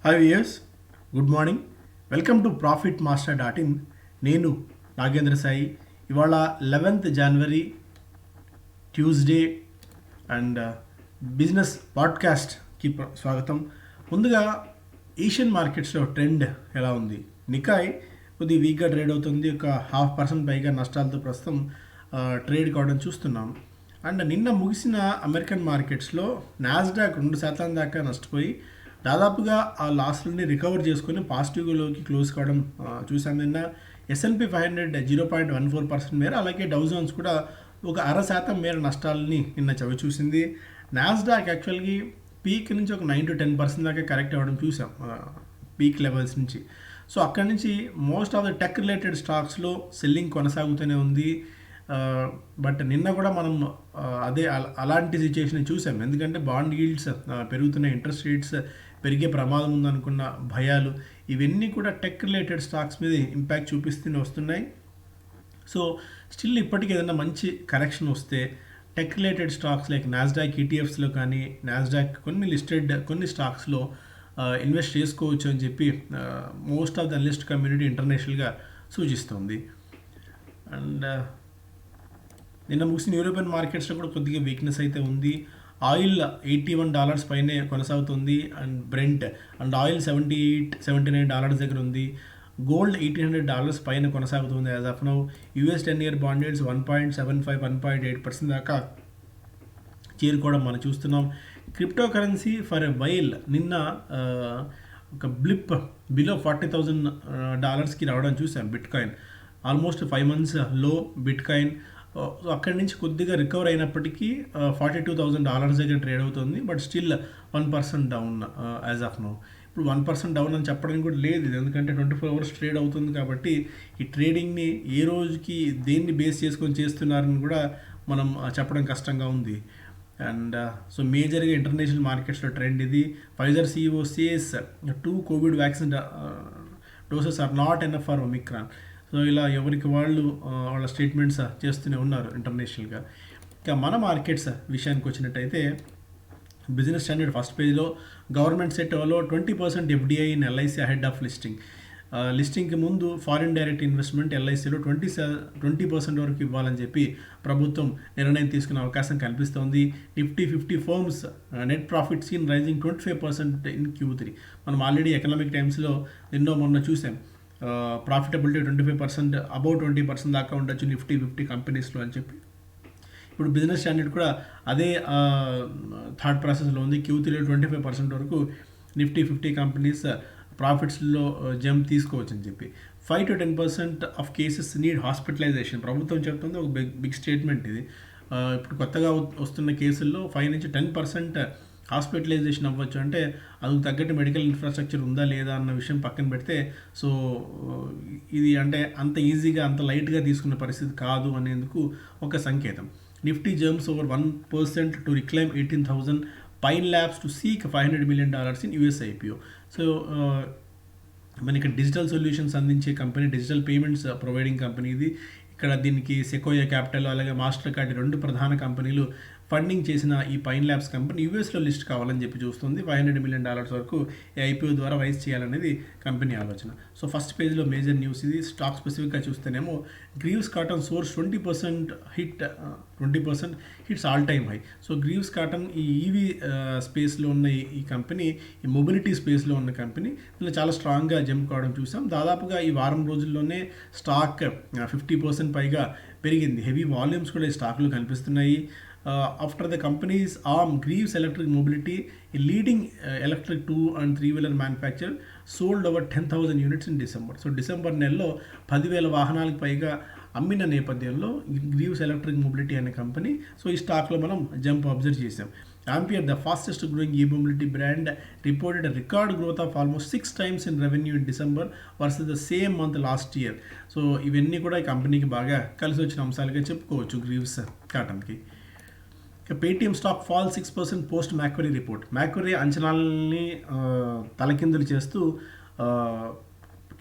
Hi viewers, good morning. Welcome to Profit Master dot in. నేను నాగేంద్ర సాయి. ఇవాళ 11th జనవరి Tuesday and business పాడ్కాస్ట్కి స్వాగతం. ముందుగా ఏషియన్ మార్కెట్స్లో ట్రెండ్ ఎలా ఉంది? నికాయ్ కొద్దిగా వీక్గా ట్రేడ్ అవుతుంది. ఒక 0.5% పైగా నష్టాలతో ప్రస్తుతం ట్రేడ్ కావడం చూస్తున్నాం. అండ్ నిన్న ముగిసిన అమెరికన్ మార్కెట్స్లో నాస్డాక్ 2% దాకా నష్టపోయి దాదాపుగా ఆ లాస్ని రికవర్ చేసుకొని పాజిటివ్లోకి క్లోజ్ కావడం చూసాం. నిన్న S&P 500 0.14% మేర, అలాగే డౌ జోన్స్ కూడా ఒక 0.5% మేర నష్టాలని నిన్న చవి చూసింది. నాస్డాక్ యాక్చువల్గా పీక్ నుంచి ఒక 9 to 10% దాకా కరెక్ట్ అవ్వడం చూసాం పీక్ లెవెల్స్ నుంచి. సో అక్కడి నుంచి most of the tech related స్టాక్స్లో సెల్లింగ్ కొనసాగుతూనే ఉంది. బట్ నిన్న కూడా మనం అదే అలాంటి సిచ్యుయేషన్ చూసాం. ఎందుకంటే బాండ్ ఈల్డ్స్ పెరుగుతున్నాయి, ఇంట్రెస్ట్ రేట్స్ పెరిగే ప్రమాదం ఉందనుకున్న భయాలు, ఇవన్నీ కూడా టెక్ రిలేటెడ్ స్టాక్స్ మీద ఇంపాక్ట్ చూపిస్తూనే వస్తున్నాయి. సో స్టిల్ ఇప్పటికీ ఏదైనా మంచి కరెక్షన్ వస్తే tech related stocks like Nasdaq ఈటీఎఫ్స్లో కానీ, నాస్డాక్ కొన్ని స్టాక్స్లో ఇన్వెస్ట్ చేసుకోవచ్చు అని చెప్పి most of the analyst community ఇంటర్నేషనల్గా సూచిస్తుంది. అండ్ నిన్న ముగిసిన యూరోపియన్ మార్కెట్స్లో కూడా కొద్దిగా వీక్నెస్ అయితే ఉంది. ఆయిల్ $81 పైనే కొనసాగుతుంది. అండ్ బ్రెంట్ అండ్ ఆయిల్ $78-79 దగ్గర ఉంది. గోల్డ్ $1,800 పైన కొనసాగుతుంది as of now. US 10-year bond rates 1.75-1.8% దాకా చేరుకోవడం మనం చూస్తున్నాం. Crypto currency for a while నిన్న ఒక బ్లిప్ బిలో $40,000కి రావడం చూసాం. బిట్కాయిన్ ఆల్మోస్ట్ 5 months లో బిట్కాయిన్ అక్కడి నుంచి కొద్దిగా రికవర్ అయినప్పటికీ $42,000 దగ్గర ట్రేడ్ అవుతుంది. But still 1% down as of now. ఇప్పుడు 1% డౌన్ అని చెప్పడానికి కూడా లేదు ఇది, ఎందుకంటే 24 hours ట్రేడ్ అవుతుంది కాబట్టి ఈ ట్రేడింగ్ని ఏ రోజుకి దేన్ని బేస్ చేసుకొని చేస్తున్నారని కూడా మనం చెప్పడం కష్టంగా ఉంది. అండ్ సో మేజర్గా ఇంటర్నేషనల్ మార్కెట్స్లో ట్రెండ్ ఇది. Pfizer CEO says 2 COVID vaccine doses are not enough for Omicron. So ఇలా ఎవరికి వాళ్ళు వాళ్ళ స్టేట్మెంట్స్ చేస్తూనే ఉన్నారు ఇంటర్నేషనల్గా. ఇక మన మార్కెట్స్ విషయానికి వచ్చినట్టయితే బిజినెస్ స్టాండర్డ్ ఫస్ట్ పేజ్లో గవర్నమెంట్ సెక్టర్లో 20% FDI in LIC ahead of listing. లిస్టింగ్కి ముందు ఫారిన్ డైరెక్ట్ ఇన్వెస్ట్మెంట్ LICలో 20% వరకు ఇవ్వాలని చెప్పి ప్రభుత్వం నిర్ణయం తీసుకునే అవకాశం కనిపిస్తోంది. Nifty 50 firms net profit seen rising 25% in Q3. మనం ఆల్రెడీ ఎకనామిక్ టైమ్స్లో మొన్న చూసాం. ప్రాఫిటబిలిటీ 25%, అబౌవ్ 20% దాకా ఉండొచ్చు Nifty 50 కంపెనీస్లో అని చెప్పి. ఇప్పుడు బిజినెస్ స్టాండర్డ్ కూడా అదే థాట్ ప్రాసెస్లో ఉంది. Q3లో 25% వరకు Nifty 50 కంపెనీస్ ప్రాఫిట్స్లో జంప్ తీసుకోవచ్చు అని చెప్పి. 5 to 10% of cases need hospitalisation. ప్రభుత్వం చెప్తుంది, ఒక బిగ్ స్టేట్మెంట్ ఇది. ఇప్పుడు కొత్తగా వస్తున్న కేసుల్లో 5 నుంచి 10% హాస్పిటలైజేషన్ అవ్వచ్చు. అంటే అందుకు తగ్గట్టు మెడికల్ ఇన్ఫ్రాస్ట్రక్చర్ ఉందా లేదా అన్న విషయం పక్కన పెడితే, సో ఇది అంటే అంత ఈజీగా అంత లైట్గా తీసుకున్న పరిస్థితి కాదు అనేందుకు ఒక సంకేతం. Nifty jumps over 1% to reclaim 18,000. Pine labs to seek $500 million in US IPO. So మనకి డిజిటల్ సొల్యూషన్స్ అందించే company, digital payments providing company ఇది. ఇక్కడ దీనికి సెకోయా క్యాపిటల్ అలాగే మాస్టర్ కార్డ్ 2 ప్రధాన కంపెనీలు ఫండింగ్ చేసిన ఈ పైన్ ల్యాబ్స్ కంపెనీ యూఎస్లో లిస్ట్ కావాలని చెప్పి చూస్తుంది. $500 million వరకు ఈ IPO ద్వారా రైజ్ చేయాలనేది కంపెనీ ఆలోచన. సో ఫస్ట్ పేజ్లో మేజర్ న్యూస్ ఇది. స్టాక్ స్పెసిఫిక్గా చూస్తేనేమో Greaves cotton source 20% hits all time high. So Greaves cotton ఈ EV స్పేస్లో ఉన్న ఈ కంపెనీ, ఈ మొబిలిటీ స్పేస్లో ఉన్న కంపెనీ ఇలా చాలా స్ట్రాంగ్గా జంప్ కావడం చూసాం. దాదాపుగా ఈ వారం రోజుల్లోనే స్టాక్ 50% పైగా పెరిగింది. హెవీ వాల్యూమ్స్ కూడా ఈ స్టాక్లో కనిపిస్తున్నాయి. After the companies arm Greaves Electric Mobility, ఈ leading electric 2 and 3-wheeler manufacture sold over 10,000 units in December. So December నెలలో 10,000 వాహనాలకు పైగా అమ్మిన నేపథ్యంలో గ్రీవ్స్ ఎలక్ట్రిక్ మొబిలిటీ అనే కంపెనీ, సో ఈ స్టాక్లో మనం జంప్ అబ్జర్వ్ చేసాం. Ampere, the fastest growing e-mobility brand, reported a record growth of almost 6 times in revenue in December versus the same month last year. So ఇవన్నీ కూడా ఈ కంపెనీకి బాగా కలిసి వచ్చిన అంశాలుగా చెప్పుకోవచ్చు గ్రీవ్స్ కాటన్కి. Paytm stock fall 6% post Macquarie report. Macquarie అంచనాలని తలకిందులు చేస్తూ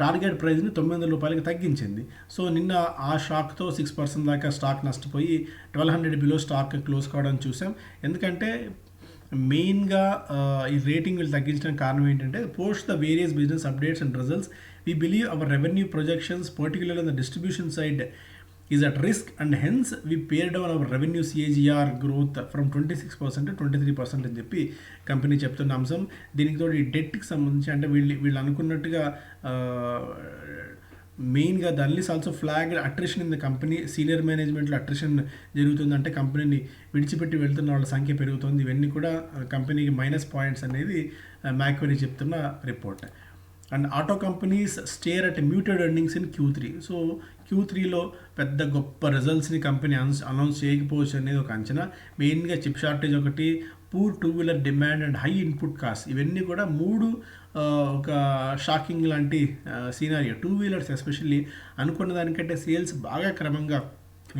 టార్గెట్ ప్రైస్ని $900 తగ్గించింది. సో నిన్న ఆ షాక్తో 6% దాకా స్టాక్ నష్టపోయి 1200 బిలో స్టాక్ క్లోజ్ కావడం చూసాం. ఎందుకంటే మెయిన్గా ఈ రేటింగ్ వీళ్ళు తగ్గించడానికి కారణం ఏంటంటే post the various business updates and results we believe our revenue projections particular on the distribution side is at risk and hence we pare down our revenue CAGR growth from 26% to 23% అని చెప్పి company చెప్తున్న అంశం. దీనికి తోడు ఈ డెట్కి సంబంధించి అంటే వీళ్ళు అనుకున్నట్టుగా మెయిన్గా the analysts also flag attrition in the company, senior మేనేజ్మెంట్లో అట్రిషన్ జరుగుతుందంటే కంపెనీని విడిచిపెట్టి వెళ్తున్న వాళ్ళ సంఖ్య పెరుగుతుంది. ఇవన్నీ కూడా కంపెనీకి మైనస్ పాయింట్స్ అనేది మ్యాక్వెరీ చెప్తున్న report. And auto companies stare at muted earnings in Q3. So Q3లో పెద్ద గొప్ప రిజల్ట్స్ని కంపెనీ అనౌన్స్ చేయకపోవచ్చు అనేది ఒక అంచనా. మెయిన్గా చిప్ షార్టేజ్ ఒకటి, poor two wheeler demand and high input cost, ఇవన్నీ కూడా మూడు ఒక షాకింగ్ లాంటి సీనారియో. టూ వీలర్స్ ఎస్పెషల్లీ అనుకున్న దానికంటే సేల్స్ బాగా క్రమంగా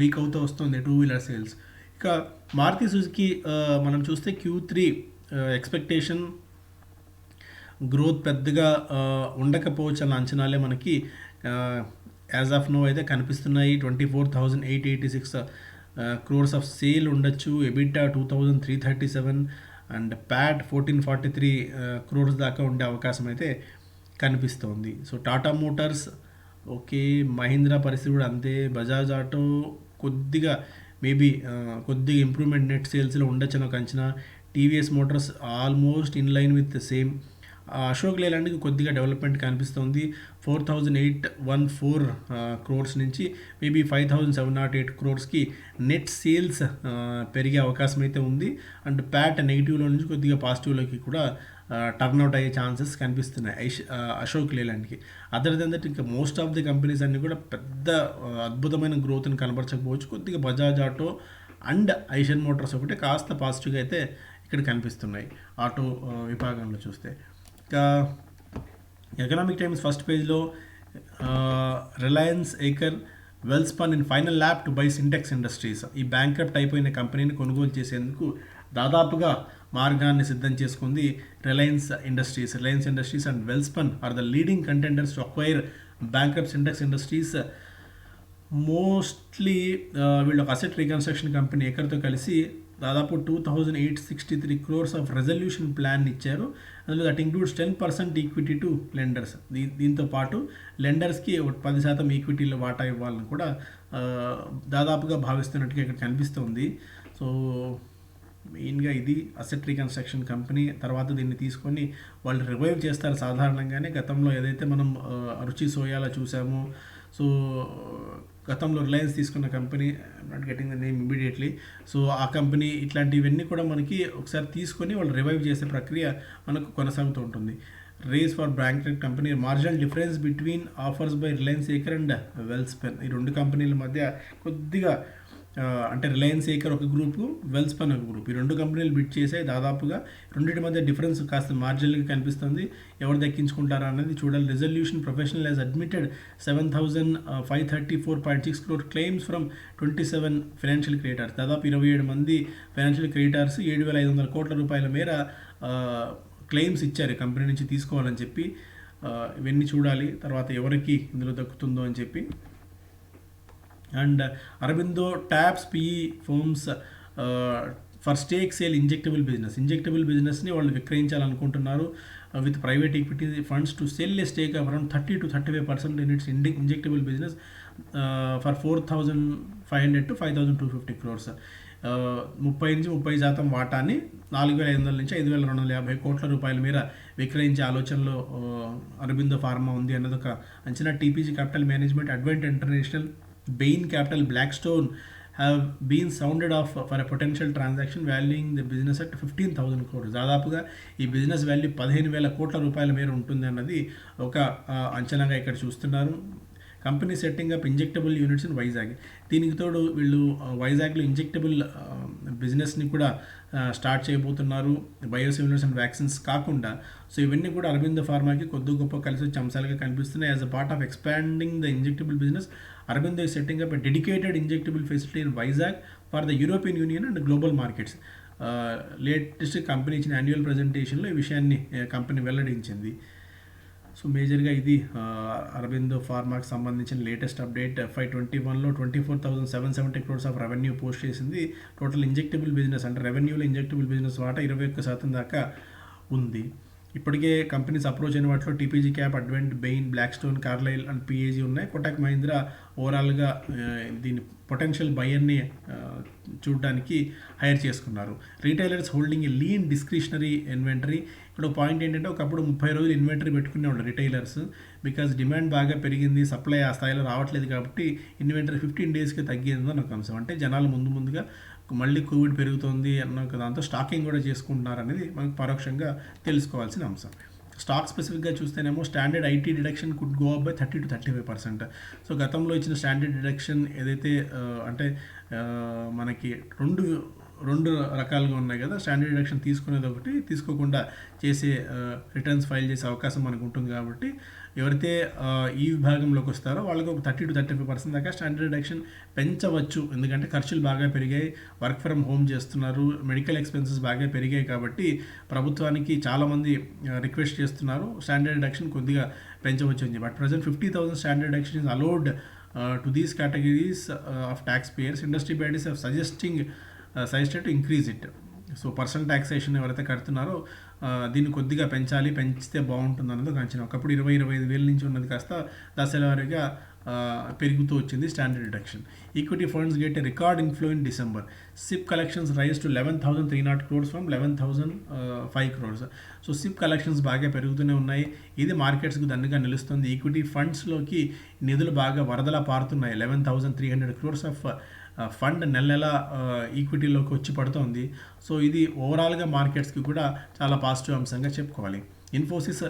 వీక్ అవుతూ వస్తుంది టూ వీలర్ సేల్స్. ఇక మారుతి సుజుకి మనం చూస్తే Q3 ఎక్స్పెక్టేషన్ గ్రోత్ పెద్దగా ఉండకపోవచ్చు అన్న అంచనాలే మనకి యాజ్ ఆఫ్ నో అయితే కనిపిస్తున్నాయి. 24,886 crores ఆఫ్ సేల్ ఉండొచ్చు, ఎబిటా 2,337 అండ్ ప్యాట్ 1,443 crores దాకా ఉండే అవకాశం అయితే కనిపిస్తోంది. So Tata Motors okay, Mahindra పరిస్థితి కూడా అంతే, బజాజ్ ఆటో కొద్దిగా మేబీ కొద్దిగా ఇంప్రూవ్మెంట్ నెట్ సేల్స్లో ఉండొచ్చు అని ఒక అంచనా, TVS Motors almost in line with same, Ashok లేలాండ్కి కొద్దిగా డెవలప్మెంట్ కనిపిస్తుంది. 4,814 crores నుంచి మేబీ 5,708 crores నెట్ సేల్స్ పెరిగే అవకాశం అయితే ఉంది. అండ్ ప్యాట్ నెగిటివ్లో నుంచి కొద్దిగా పాజిటివ్లోకి కూడా టర్న్అవుట్ అయ్యే ఛాన్సెస్ కనిపిస్తున్నాయి అశోక్ లేలాండ్కి. అదర్ దెన్ దట్ ఇంకా మోస్ట్ ఆఫ్ ది కంపెనీస్ అన్నీ కూడా పెద్ద అద్భుతమైన గ్రోత్ని కనబరచకపోవచ్చు. కొద్దిగా Bajaj auto and Eicher Motors ఒకటి కాస్త పాజిటివ్గా అయితే ఇక్కడ కనిపిస్తున్నాయి ఆటో విభాగంలో చూస్తే. ఇంకా ఎకనామిక్ టైమ్స్ ఫస్ట్ పేజ్లో Reliance ACRE Welspun in final lap to buy Sintex Industries, ఈ బ్యాంక్రప్ట్ అయిపోయిన కంపెనీని కొనుగోలు చేసేందుకు దాదాపుగా మార్గాన్ని సిద్ధం చేసుకుంది Reliance Industries. Reliance Industries and Welspun are the leading contenders to acquire bankrupt Sintex Industries. Mostly వీళ్ళు ఒక అసెట్ రీకన్స్ట్రక్షన్ కంపెనీ ఏకర్తో కలిసి దాదాపు 2,863 crores ఆఫ్ రెజల్యూషన్ ప్లాన్ ఇచ్చారు. అందులో that includes 10% equity to lenders. దీంతో పాటు లెండర్స్కి 10% ఈక్విటీలో వాటా ఇవ్వాలని కూడా దాదాపుగా భావిస్తున్నట్టుగా ఇక్కడ కనిపిస్తుంది. సో మెయిన్గా ఇది అసెట్ రీకన్స్ట్రక్షన్ కంపెనీ. తర్వాత దీన్ని తీసుకొని వాళ్ళు రివైవ్ చేస్తారు సాధారణంగానే. గతంలో ఏదైతే మనం రుచి సోయాలో చూసామో, సో గతంలో రిలయన్స్ తీసుకున్న company, not getting the name immediately, so ఆ కంపెనీ ఇట్లాంటివన్నీ కూడా మనకి ఒకసారి తీసుకొని వాళ్ళు రివైవ్ చేసే ప్రక్రియ మనకు కొనసాగుతూ ఉంటుంది. Race for bankrupt company, marginal difference between offers by Reliance ACRE and Welspun, ఈ రెండు కంపెనీల మధ్య కొద్దిగా అంటే రిలయన్స్ ఏకర్ ఒక గ్రూపు, వెల్స్పన్ ఒక గ్రూప్, ఈ రెండు కంపెనీలు బిడ్ చేసే దాదాపుగా రెండింటి మధ్య డిఫరెన్స్ కాస్త మార్జినల్గా కనిపిస్తుంది. ఎవరు దక్కించుకుంటారా అన్నది చూడాలి. Resolution professional has admitted 7,534.6 crore claims from 27 financial creators. దాదాపు 27 మంది ఫైనాన్షియల్ క్రియేటర్స్ 7,500 కోట్ల రూపాయల మేర క్లెయిమ్స్ ఇచ్చారు కంపెనీ నుంచి తీసుకోవాలని చెప్పి. ఇవన్నీ చూడాలి తర్వాత ఎవరికి ఇందులో దక్కుతుందో అని చెప్పి. And Aurobindo taps PE firms for stake sale injectable బిజినెస్ని వాళ్ళు విక్రయించాలనుకుంటున్నారు with private equity funds to sell a stake of around 30 to 35% in its injectable business for 4,500 to 5,250 crores. 30% వాటాన్ని 4,500 నుంచి 5,250 కోట్ల రూపాయల మేర విక్రయించే ఆలోచనలో అరబిందో ఫార్మా ఉంది అన్నది ఒక అంచనా. TPG capital management, advent international, Bain Capital, Blackstone have been sounded off for a potential transaction valuing the business at 15,000 crores. దాదాపుగా ఈ బిజినెస్ వాల్యూ 15,000 కోట్ల రూపాయల మేర ఉంటుంది అన్నది ఒక అంచనాగా ఇక్కడ చూస్తున్నారు. Company setting up injectable units in Vizag, దీనికి తోడు వీళ్ళు వైజాగ్లో ఇంజెక్టబుల్ బిజినెస్ని కూడా స్టార్ట్ చేయబోతున్నారు, బయోసిమిలర్స్ అండ్ వ్యాక్సిన్స్ కాకుండా. సో ఇవన్నీ కూడా అరబిందో ఫార్మాకి కొద్ది గొప్ప కలిసి వచ్చే అంశాలుగా కనిపిస్తున్నాయి. As a part of expanding the injectable business, Aurobindo is setting up a dedicated injectable facility in Vizag for the European Union and global markets. Latest company ఇచ్చిన యాన్యువల్ ప్రజెంటేషన్లో ఈ విషయాన్ని కంపెనీ వెల్లడించింది. సో మేజర్గా ఇది అరబిందో ఫార్మాకి సంబంధించిన లేటెస్ట్ అప్డేట్. FY21లో 24,770 crores of revenue post చేసింది. టోటల్ ఇంజెక్టబుల్ బిజినెస్ అంటే రెవెన్యూలో ఇంజెక్టబుల్ బిజినెస్ వాటా 21% దాకా ఉంది. ఇప్పటికే కంపెనీస్ అప్రోచ్ అయిన వాటిలో TPG Cap, Advent, Bain, Blackstone, Carlyle and PAG ఉన్నాయి. కోటక్ మహీంద్రా ఓవరాల్గా దీని పొటెన్షియల్ బయర్ని చూడడానికి హైర్ చేసుకున్నారు. Retailers holding a lean discretionary inventory. ఇక్కడ పాయింట్ ఏంటంటే ఒకప్పుడు 30 రోజులు ఇన్వెంటరీ పెట్టుకునేవాళ్ళు రిటైలర్స్. బికాజ్ డిమాండ్ బాగా పెరిగింది, సప్లై ఆ స్థాయిలో రావట్లేదు కాబట్టి ఇన్వెంటరీ 15 డేస్కి తగ్గిందని ఒక అంశం. అంటే జనాలు ముందుగా మళ్ళీ కోవిడ్ పెరుగుతుంది అన్న దాంతో స్టాకింగ్ కూడా చేసుకుంటున్నారు అనేది మనకు పరోక్షంగా తెలుసుకోవాల్సిన అంశం. స్టాక్ స్పెసిఫిక్గా చూస్తేనేమో standard IT deduction could go up by 30 to 35%. So గతంలో ఇచ్చిన స్టాండర్డ్ డిడక్షన్ ఏదైతే అంటే మనకి రెండు రకాలుగా ఉన్నాయి కదా. స్టాండర్డ్ డిడక్షన్ తీసుకునేది ఒకటి, తీసుకోకుండా చేసే రిటర్న్స్ ఫైల్ చేసే అవకాశం మనకు ఉంటుంది. కాబట్టి ఎవరైతే ఈ విభాగంలోకి వస్తారో వాళ్ళకి ఒక 30 to 35% దాకా స్టాండర్డ్ డిడక్షన్ పెంచవచ్చు. ఎందుకంటే ఖర్చులు బాగా పెరిగాయి, వర్క్ ఫ్రమ్ హోమ్ చేస్తున్నారు, మెడికల్ ఎక్స్పెన్సెస్ బాగా పెరిగాయి. కాబట్టి ప్రభుత్వానికి చాలామంది రిక్వెస్ట్ చేస్తున్నారు స్టాండర్డ్ డిడక్షన్ కొద్దిగా పెంచవచ్చు అని. But present 50,000 standard deduction is allowed to these categories of tax payers. Industry bodies have suggested to increase it. So personal taxation ఎవరైతే కడుతున్నారో దీన్ని కొద్దిగా పెంచితే బాగుంటుంది అన్నది ఒక అంచనా. ఒకప్పుడు 20-25 వేల నుంచి ఉన్నది కాస్త దశల వారీగా పెరుగుతూ వచ్చింది standard deduction. Equity funds get a record inflow in December. SIP collections rise to 11,300 crores from 11,005 crores. So SIP collections బాగా పెరుగుతూనే ఉన్నాయి. ఇది మార్కెట్స్కు దన్నుగా నిలుస్తుంది. ఈక్విటీ ఫండ్స్లోకి నిధులు బాగా వరదలా పారుతున్నాయి. 11,300 crores ఆఫ్ ఫండ్ నెల ఈక్విటీలోకి వచ్చి పడుతోంది. సో ఇది ఓవరాల్గా మార్కెట్స్కి కూడా చాలా పాజిటివ్ అంశంగా చెప్పుకోవాలి. Infosys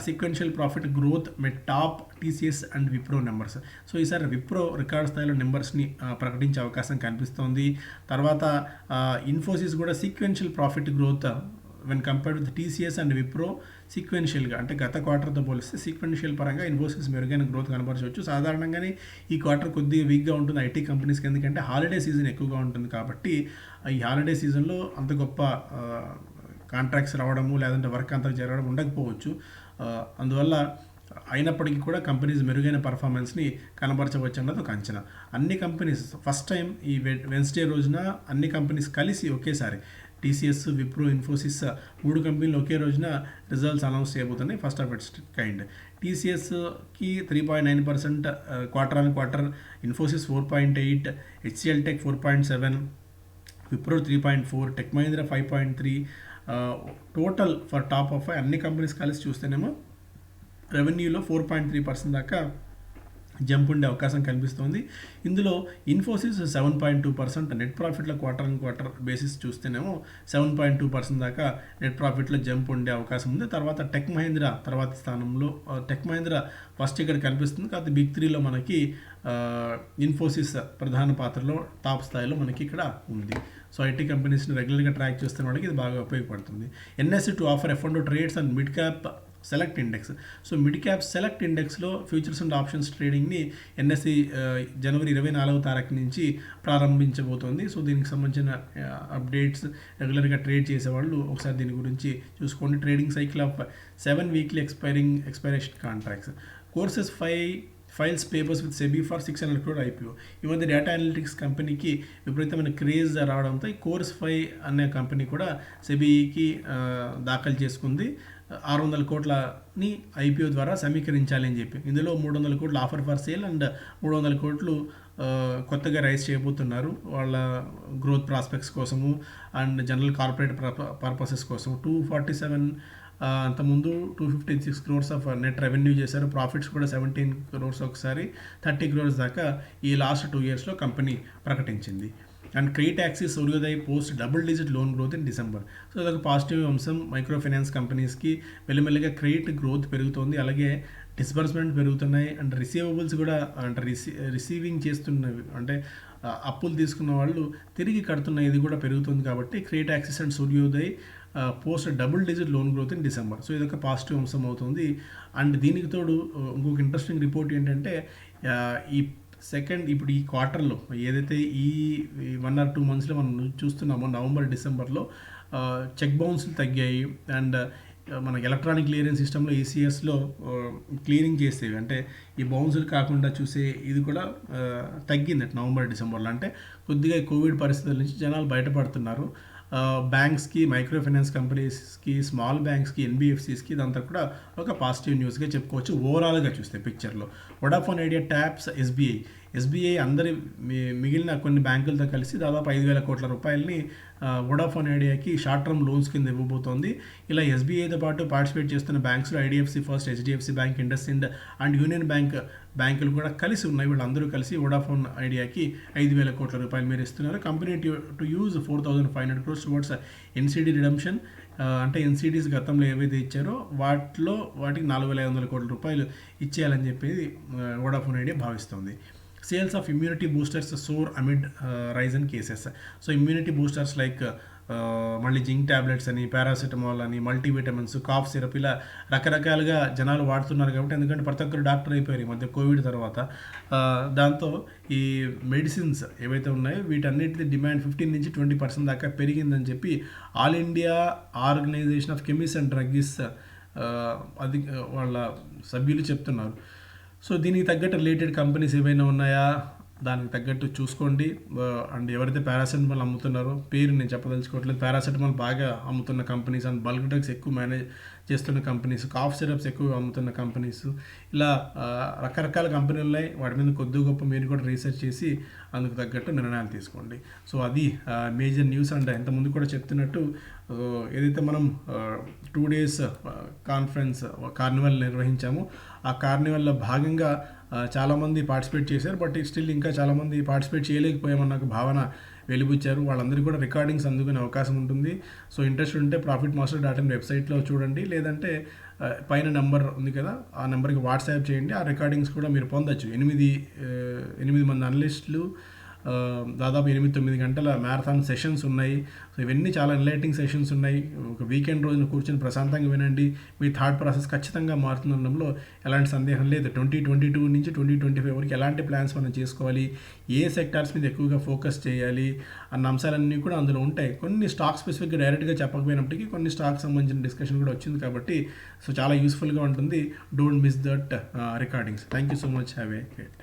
sequential profit growth met top TCS and Wipro numbers. So ఈసారి విప్రో రికార్డ్ స్థాయిలో నెంబర్స్ని ప్రకటించే అవకాశం కనిపిస్తోంది. తర్వాత ఇన్ఫోసిస్ కూడా sequential profit growth when compared with TCS and Wipro సీక్వెన్షియల్గా అంటే గత క్వార్టర్తో పోలిస్తే సీక్వెన్షియల్ పరంగా ఇన్ఫోసిస్ మెరుగైన గ్రోత్ కనబరచవచ్చు. సాధారణంగానే ఈ క్వార్టర్ కొద్దిగా వీక్గా ఉంటుంది ఐటీ కంపెనీస్కి, ఎందుకంటే హాలిడే సీజన్ ఎక్కువగా ఉంటుంది. కాబట్టి ఈ హాలిడే సీజన్లో అంత గొప్ప కాంట్రాక్ట్స్ రావడము లేదంటే వర్క్ అంతా జరగడం ఉండకపోవచ్చు. అందువల్ల అయినప్పటికీ కూడా కంపెనీస్ మెరుగైన పర్ఫార్మెన్స్ని కనబరచవచ్చు అన్నది ఒక అంచనా. అన్ని కంపెనీస్ ఫస్ట్ టైం ఈ వెన్స్డే రోజున అన్ని కంపెనీస్ కలిసి ఒకేసారి TCS, విప్రో, ఇన్ఫోసిస్ 3 కంపెనీలు ఒకే రోజున రిజల్ట్స్ అనౌన్స్ చేయబోతున్నాయి. First of its kind. TCSకి 3.9% quarter on quarter, Infosys 4.8, HCL Tech 4.7, Wipro 3.4, tech Mahindra 5.3. Total for top of అన్ని కంపెనీస్ కలిసి చూస్తేనేమో రెవెన్యూలో 4.3% దాకా జంప్ ఉండే అవకాశం కనిపిస్తుంది. ఇందులో ఇన్ఫోసిస్ 7.2%, నెట్ ప్రాఫిట్లో క్వార్టర్ ఆన్ క్వార్టర్ బేసిస్ చూస్తేనేమో 7.2% దాకా నెట్ ప్రాఫిట్లో జంప్ ఉండే అవకాశం ఉంది. తర్వాత టెక్ మహీంద్రా తర్వాతి స్థానంలో. టెక్ మహీంద్రా ఫస్ట్ ఇక్కడ కనిపిస్తుంది, కాకపోతే బిగ్ 3లో మనకి ఇన్ఫోసిస్ ప్రధాన పాత్రలో టాప్ స్థాయిలో మనకి ఇక్కడ ఉంది. సో ఐటీ కంపెనీస్ని రెగ్యులర్గా ట్రాక్ చేస్తున్న వాళ్ళకి ఇది బాగా ఉపయోగపడుతుంది. NSE to offer F&O trades and mid cap select index. So mid cap select ఇండెక్స్లో ఫ్యూచర్స్ అండ్ ఆప్షన్స్ ట్రేడింగ్ని NSE జనవరి 24వ తారీఖు నుంచి ప్రారంభించబోతోంది. సో దీనికి సంబంధించిన అప్డేట్స్ రెగ్యులర్గా ట్రేడ్ చేసేవాళ్ళు ఒకసారి దీని గురించి చూసుకోండి. Trading cycle of 7 weekly expiration contracts. Courses files papers with SEBI for 600 crore IPO. ఈ మధ్య డేటా అనలిటిక్స్ కంపెనీకి విపరీతమైన క్రేజ్ రావడంతో ఈ కోర్స్ 5 అనే కంపెనీ కూడా సెబీకి దాఖలు చేసుకుంది. 600 కోట్లని IPO ద్వారా సమీకరించాలి అని చెప్పి. ఇందులో 300 కోట్లు ఆఫర్ ఫర్ సేల్ అండ్ 300 కోట్లు కొత్తగా రైజ్ చేయబోతున్నారు వాళ్ళ గ్రోత్ ప్రాస్పెక్ట్స్ కోసము అండ్ జనరల్ కార్పొరేట్ పర్పసెస్ కోసం. 247 అంతకుముందు 256 crores ఆఫ్ నెట్ రెవెన్యూ చేశారు. ప్రాఫిట్స్ కూడా 17 crores ఒకసారి, 30 crores దాకా ఈ లాస్ట్ 2 yearsలో కంపెనీ ప్రకటించింది. And credit access Suryoday post double digit loan growth in December. So అదొక పాజిటివ్ అంశం. మైక్రో ఫైనాన్స్ కంపెనీస్కి మెల్లిమెల్లిగా క్రెడిట్ గ్రోత్ పెరుగుతోంది, అలాగే డిస్బర్స్మెంట్ పెరుగుతున్నాయి. అండ్ రిసీవబుల్స్ కూడా అంటే రిసీవింగ్ చేస్తున్నవి అంటే అప్పులు తీసుకున్న వాళ్ళు తిరిగి కడుతున్న ఇది కూడా పెరుగుతుంది. కాబట్టి credit access and Suryoday post double digit loan growth in December. So ఇదొక పాజిటివ్ అంశం అవుతుంది. అండ్ దీనికి తోడు ఇంకొక ఇంట్రెస్టింగ్ రిపోర్ట్ ఏంటంటే ఇప్పుడు ఈ క్వార్టర్లో ఏదైతే ఈ 1 or 2 monthsలో మనం చూస్తున్నామో నవంబర్ డిసెంబర్లో చెక్ బౌన్స్లు తగ్గాయి. అండ్ మనకి ఎలక్ట్రానిక్ క్లియరెన్స్ సిస్టంలో ఈసీఎస్లో క్లియరింగ్ చేసేవి, అంటే ఈ బౌన్సులు కాకుండా చూసే ఇది కూడా తగ్గింది నవంబర్ డిసెంబర్లో. అంటే కొద్దిగా కోవిడ్ పరిస్థితుల నుంచి జనాలు బయటపడుతున్నారు. బ్యాంక్స్కి, మైక్రో ఫైనాన్స్ కంపెనీస్కి, స్మాల్ బ్యాంక్స్కి, ఎన్బిఎఫ్సిస్కి ఇదంతా కూడా ఒక పాజిటివ్ న్యూస్గా చెప్పుకోవచ్చు ఓవరాల్గా చూస్తే పిక్చర్లో. వొడాఫోన్ ఐడియా ట్యాప్స్ ఎస్బీఐ అందరి మిగిలిన కొన్ని బ్యాంకులతో కలిసి దాదాపు 5,000 కోట్ల రూపాయలని వొడాఫోన్ ఐడియాకి షార్ట్ టర్మ్ లోన్స్ కింద ఇవ్వబోతోంది. ఇలా ఎస్బీఐతో పాటు పార్టిసిపేట్ చేస్తున్న బ్యాంక్స్లో IDFC first, HDFC bank, IndusInd and union బ్యాంకులు కూడా కలిసి ఉన్నాయి. వీళ్ళందరూ కలిసి వొడాఫోన్ ఐడియాకి 5,000 కోట్ల రూపాయలు మీరు ఇస్తున్నారు. Company to use 4,500 crores towards NCD redemption. అంటే ఎన్సీడీస్ గతంలో ఏవైతే ఇచ్చారో వాటికి 4,500 కోట్ల రూపాయలు ఇచ్చేయాలని చెప్పేది వొడాఫోన్ ఐడియా భావిస్తుంది. Sales of immunity boosters soar amid rise in cases. So immunity boosters like మళ్ళీ జింక్ ట్యాబ్లెట్స్ అని, పారాసిటమాల్ అని, మల్టీవిటమిన్స్, కాఫ్ సిరప్ ఇలా రకరకాలుగా జనాలు వాడుతున్నారు కాబట్టి, ఎందుకంటే ప్రతి ఒక్కరు డాక్టర్ అయిపోయారు ఈ మధ్య కోవిడ్ తర్వాత. దాంతో ఈ మెడిసిన్స్ ఏవైతే ఉన్నాయో వీటన్నిటి డిమాండ్ 15-20% దాకా పెరిగిందని చెప్పి all India organisation of chemist and druggist అది వాళ్ళ సభ్యులు చెప్తున్నారు. సో దీనికి తగ్గట్టు రిలేటెడ్ కంపెనీస్ ఏవైనా ఉన్నాయా దానికి తగ్గట్టు చూసుకోండి. అండ్ ఎవరైతే పారాసెటమాల్ అమ్ముతున్నారో, పేరు నేను చెప్పదలుచుకోవట్లేదు, పారాసెటమాల్ బాగా అమ్ముతున్న కంపెనీస్ అండ్ బల్క్ డ్రగ్స్ ఎక్కువ మేనేజ్ చేస్తున్న కంపెనీస్, కాఫ్ సిరప్స్ ఎక్కువ అమ్ముతున్న కంపెనీస్, ఇలా రకరకాల కంపెనీలు ఉన్నాయి. వాటి మీద కొద్ది గొప్ప మీరు కూడా రీసెర్చ్ చేసి అందుకు తగ్గట్టు నిర్ణయాలు తీసుకోండి. సో అది మేజర్ న్యూస్. అండ్ ఇంతకుముందు కూడా చెప్తున్నట్టు ఏదైతే మనం 2 days కార్నివల్ నిర్వహించామో ఆ కార్నివల్లో భాగంగా చాలామంది పార్టిసిపేట్ చేశారు. బట్ స్టిల్ ఇంకా చాలామంది పార్టిసిపేట్ చేయలేకపోయామన్న ఒక భావన వెలిబుచ్చారు. వాళ్ళందరికీ కూడా రికార్డింగ్స్ అందుకునే అవకాశం ఉంటుంది. సో ఇంట్రెస్ట్ ఉంటే profitmaster.in వెబ్సైట్లో చూడండి, లేదంటే పైన నెంబర్ ఉంది కదా ఆ నెంబర్కి వాట్సాప్ చేయండి. ఆ రికార్డింగ్స్ కూడా మీరు పొందొచ్చు. 8 మంది అనలిస్టులు, దాదాపు 8-9 గంటల మ్యారథాన్ సెషన్స్ ఉన్నాయి. సో ఇవన్నీ చాలా ఎన్లైటింగ్ సెషన్స్ ఉన్నాయి. ఒక వీకెండ్ రోజున కూర్చొని ప్రశాంతంగా వినండి. మీ థాట్ ప్రాసెస్ ఖచ్చితంగా మారుతుండడంలో ఎలాంటి సందేహం లేదు. 2022 నుంచి 2025 వరకు ఎలాంటి ప్లాన్స్ మనం చేసుకోవాలి, ఏ సెక్టార్స్ మీద ఎక్కువగా ఫోకస్ చేయాలి అన్న అంశాలన్నీ కూడా అందులో ఉంటాయి. కొన్ని స్టాక్ స్పెసిఫిక్గా డైరెక్ట్గా చెప్పకపోయినప్పటికీ కొన్ని స్టాక్ సంబంధించిన డిస్కషన్ కూడా వచ్చింది కాబట్టి సో చాలా యూస్ఫుల్గా ఉంటుంది. Don't miss that recordings. Thank you so much. Have a great day.